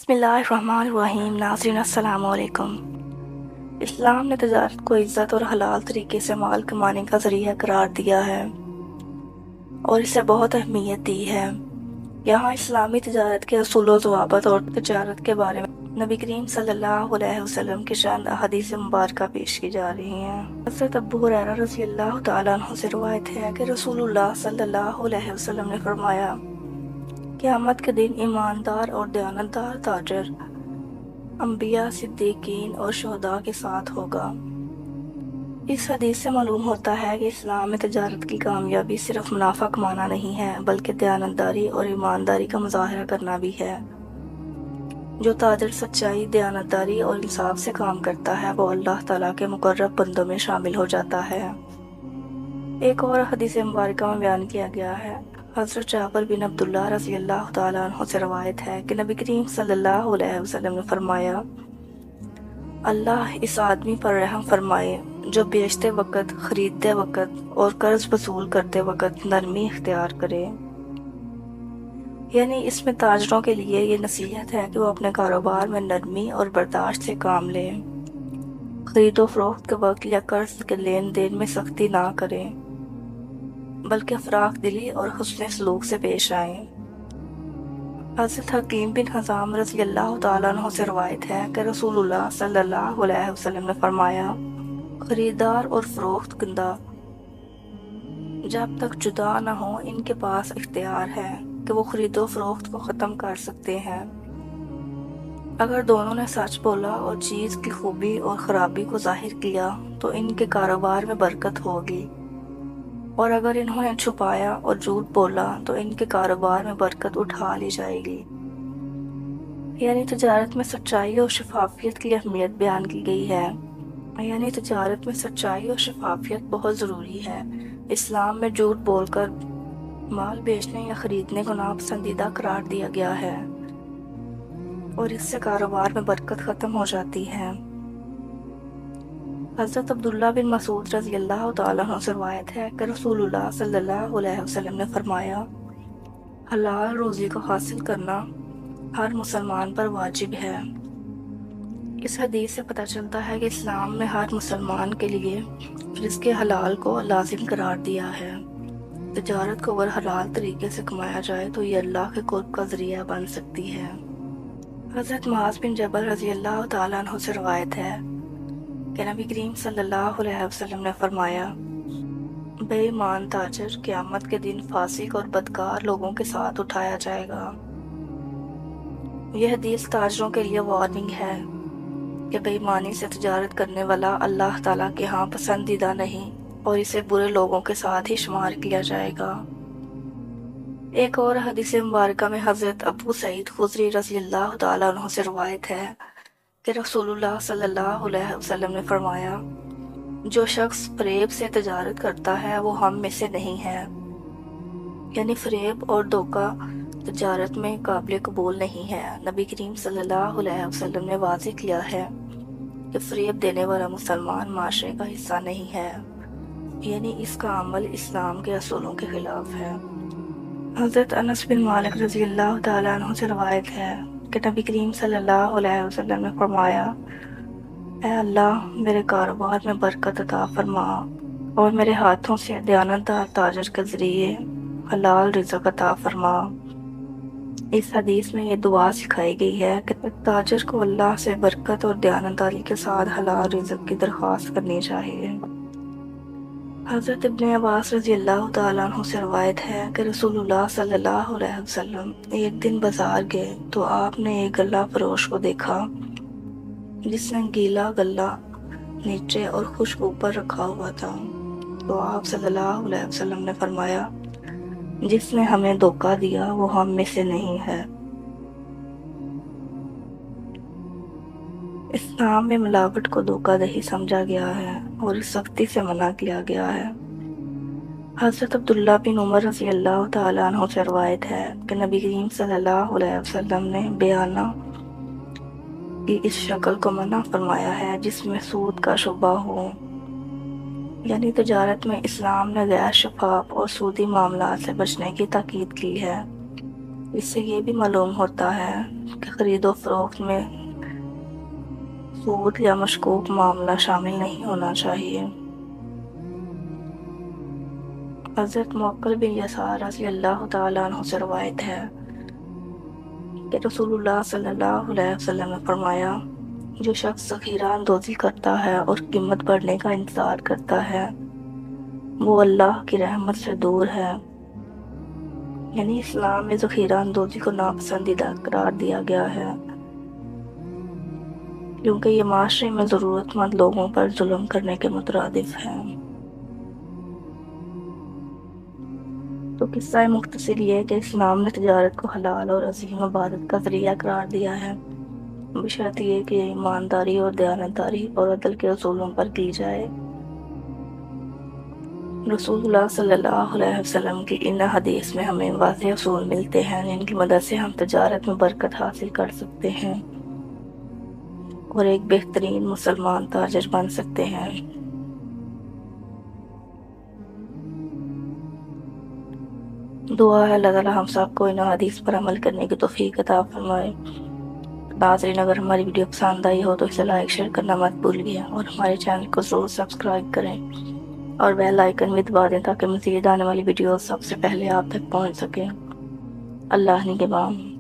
بسم اللہ الرحمن الرحیم۔ ناظرین السلام علیکم۔ اسلام نے تجارت کو عزت اور حلال طریقے سے مال کمانے کا ذریعہ قرار دیا ہے اور اسے بہت اہمیت دی ہے۔ یہاں اسلامی تجارت کے اصول و ضوابط اور تجارت کے بارے میں نبی کریم صلی اللہ علیہ وسلم کی چند احادیث مبارکہ پیش کی جا رہی ہیں۔ حضرت ابو ہریرہ رضی اللہ تعالیٰ عنہ سے روایت ہے کہ رسول اللہ صلی اللہ علیہ وسلم نے فرمایا، قیامت کے دن ایماندار اور دیانتدار تاجر انبیاء، صدیقین اور شہداء کے ساتھ ہوگا۔ اس حدیث سے معلوم ہوتا ہے کہ اسلام میں تجارت کی کامیابی صرف منافع کمانا نہیں ہے بلکہ دیانتداری اور ایمانداری کا مظاہرہ کرنا بھی ہے۔ جو تاجر سچائی، دیانتداری اور انصاف سے کام کرتا ہے وہ اللہ تعالیٰ کے مقرب بندوں میں شامل ہو جاتا ہے۔ ایک اور حدیث مبارکہ میں بیان کیا گیا ہے، حضرت جابر بن عبداللہ رضی اللہ تعالیٰ عنہ سے روایت ہے کہ نبی کریم صلی اللہ علیہ وسلم نے فرمایا، اللہ اس آدمی پر رحم فرمائے جو بیچتے وقت، خریدتے وقت اور قرض وصول کرتے وقت نرمی اختیار کرے۔ یعنی اس میں تاجروں کے لیے یہ نصیحت ہے کہ وہ اپنے کاروبار میں نرمی اور برداشت سے کام لیں، خرید و فروخت کے وقت یا قرض کے لین دین میں سختی نہ کریں بلکہ فراخ دلی اور حسن سلوک سے پیش آئیں۔ حضرت حکیم بن حزام رضی اللہ تعالیٰ عنہ سے روایت ہے کہ رسول اللہ صلی اللہ علیہ وسلم نے فرمایا، خریدار اور فروخت کنندہ جب تک جدا نہ ہوں ان کے پاس اختیار ہے کہ وہ خرید و فروخت کو ختم کر سکتے ہیں۔ اگر دونوں نے سچ بولا اور چیز کی خوبی اور خرابی کو ظاہر کیا تو ان کے کاروبار میں برکت ہوگی، اور اگر انہوں نے چھپایا اور جھوٹ بولا تو ان کے کاروبار میں برکت اٹھا لی جائے گی۔ یعنی تجارت میں سچائی اور شفافیت کی اہمیت بیان کی گئی ہے۔ یعنی تجارت میں سچائی اور شفافیت بہت ضروری ہے۔ اسلام میں جھوٹ بول کر مال بیچنے یا خریدنے کو ناپسندیدہ قرار دیا گیا ہے اور اس سے کاروبار میں برکت ختم ہو جاتی ہے۔ حضرت عبداللہ بن مسعود رضی اللہ تعالیٰ عنہ سے روایت ہے کہ رسول اللہ صلی اللہ علیہ وسلم نے فرمایا، حلال روزی کو حاصل کرنا ہر مسلمان پر واجب ہے۔ اس حدیث سے پتہ چلتا ہے کہ اسلام میں ہر مسلمان کے لیے رزق حلال کو لازم قرار دیا ہے۔ تجارت کو اگر حلال طریقے سے کمایا جائے تو یہ اللہ کے قرب کا ذریعہ بن سکتی ہے۔ حضرت معاذ بن جبل رضی اللہ تعالیٰ عنہ سے روایت ہے کہ نبی کریم صلی اللہ علیہ وسلم نے فرمایا، بے ایمان تاجر قیامت کے دن فاسق اور بدکار لوگوں کے ساتھ اٹھایا جائے گا۔ یہ حدیث تاجروں کے لیے وارننگ ہے کہ بے ایمانی سے تجارت کرنے والا اللہ تعالیٰ کے ہاں پسندیدہ نہیں اور اسے برے لوگوں کے ساتھ ہی شمار کیا جائے گا۔ ایک اور حدیث مبارکہ میں حضرت ابو سعید خدری رضی اللہ تعالیٰ عنہ سے روایت ہے کہ رسول اللہ صلی اللہ علیہ وسلم نے فرمایا، جو شخص فریب سے تجارت کرتا ہے وہ ہم میں سے نہیں ہے۔ یعنی فریب اور دھوکہ تجارت میں قابل قبول نہیں ہے۔ نبی کریم صلی اللہ علیہ وسلم نے واضح کیا ہے کہ فریب دینے والا مسلمان معاشرے کا حصہ نہیں ہے، یعنی اس کا عمل اسلام کے اصولوں کے خلاف ہے۔ حضرت انس بن مالک رضی اللہ تعالیٰ عنہ سے روایت ہے کہ نبی کریم صلی اللہ علیہ وسلم نے فرمایا، اے اللہ میرے کاروبار میں برکت عطا فرما اور میرے ہاتھوں سے دیانتدار تاجر کے ذریعے حلال رزق عطا فرما۔ اس حدیث میں یہ دعا سکھائی گئی ہے کہ تاجر کو اللہ سے برکت اور دیانتداری کے ساتھ حلال رزق کی درخواست کرنی چاہیے۔ حضرت ابن عباس رضی اللہ تعالیٰ عنہ سے روایت ہے کہ رسول اللہ صلی اللہ علیہ وسلم ایک دن بازار گئے تو آپ نے ایک غلہ فروش کو دیکھا جس نے گیلا غلہ نیچے اور خشک اوپر رکھا ہوا تھا، تو آپ صلی اللہ علیہ وسلم نے فرمایا، جس نے ہمیں دھوکہ دیا وہ ہم میں سے نہیں ہے۔ اسلام میں ملاوٹ کو دھوکہ دہی سمجھا گیا ہے اور اس سختی سے منع کیا گیا ہے۔ حضرت عبداللہ بن عمر رضی اللہ تعالیٰ عنہ سے روایت ہے کہ نبی کریم صلی اللہ علیہ وسلم نے بیانہ کی اس شکل کو منع فرمایا ہے جس میں سود کا شبہ ہو۔ یعنی تجارت میں اسلام نے غیر شفاف اور سودی معاملات سے بچنے کی تاکید کی ہے۔ اس سے یہ بھی معلوم ہوتا ہے کہ خرید و فروخت میں سود یا مشکوک معاملہ شامل نہیں ہونا چاہیے۔ حضرت موکل بن یسار رضی اللہ تعالیٰ عنہ سے روایت ہے کہ رسول اللہ صلی اللہ علیہ وسلم نے فرمایا، جو شخص ذخیرہ اندوزی کرتا ہے اور قیمت بڑھنے کا انتظار کرتا ہے وہ اللہ کی رحمت سے دور ہے۔ یعنی اسلام میں ذخیرہ اندوزی کو ناپسندیدہ قرار دیا گیا ہے، کیونکہ یہ معاشرے میں ضرورت مند لوگوں پر ظلم کرنے کے مترادف ہے۔ تو قصہ مختصر یہ ہے کہ اسلام نے تجارت کو حلال اور عظیم عبادت کا ذریعہ قرار دیا ہے، بشرط یہ کہ ایمانداری اور دیانتداری اور عدل کے اصولوں پر کی جائے۔ رسول اللہ صلی اللہ علیہ وسلم کی ان حدیث میں ہمیں واضح اصول ملتے ہیں جن کی مدد سے ہم تجارت میں برکت حاصل کر سکتے ہیں اور ایک بہترین مسلمان تاجر بن سکتے ہیں۔ دعا ہے اللہ تعالیٰ ہم سب کو ان حدیث پر عمل کرنے کی توفیق عطا فرمائے۔ ناظرین، اگر ہماری ویڈیو پسند آئی ہو تو اسے لائک شیئر کرنا مت بھولیے اور ہمارے چینل کو ضرور سبسکرائب کریں اور بیل آئیکن بھی دبا دیں تاکہ مزید آنے والی ویڈیوز سب سے پہلے آپ تک پہنچ سکیں۔ اللہ نگہبان۔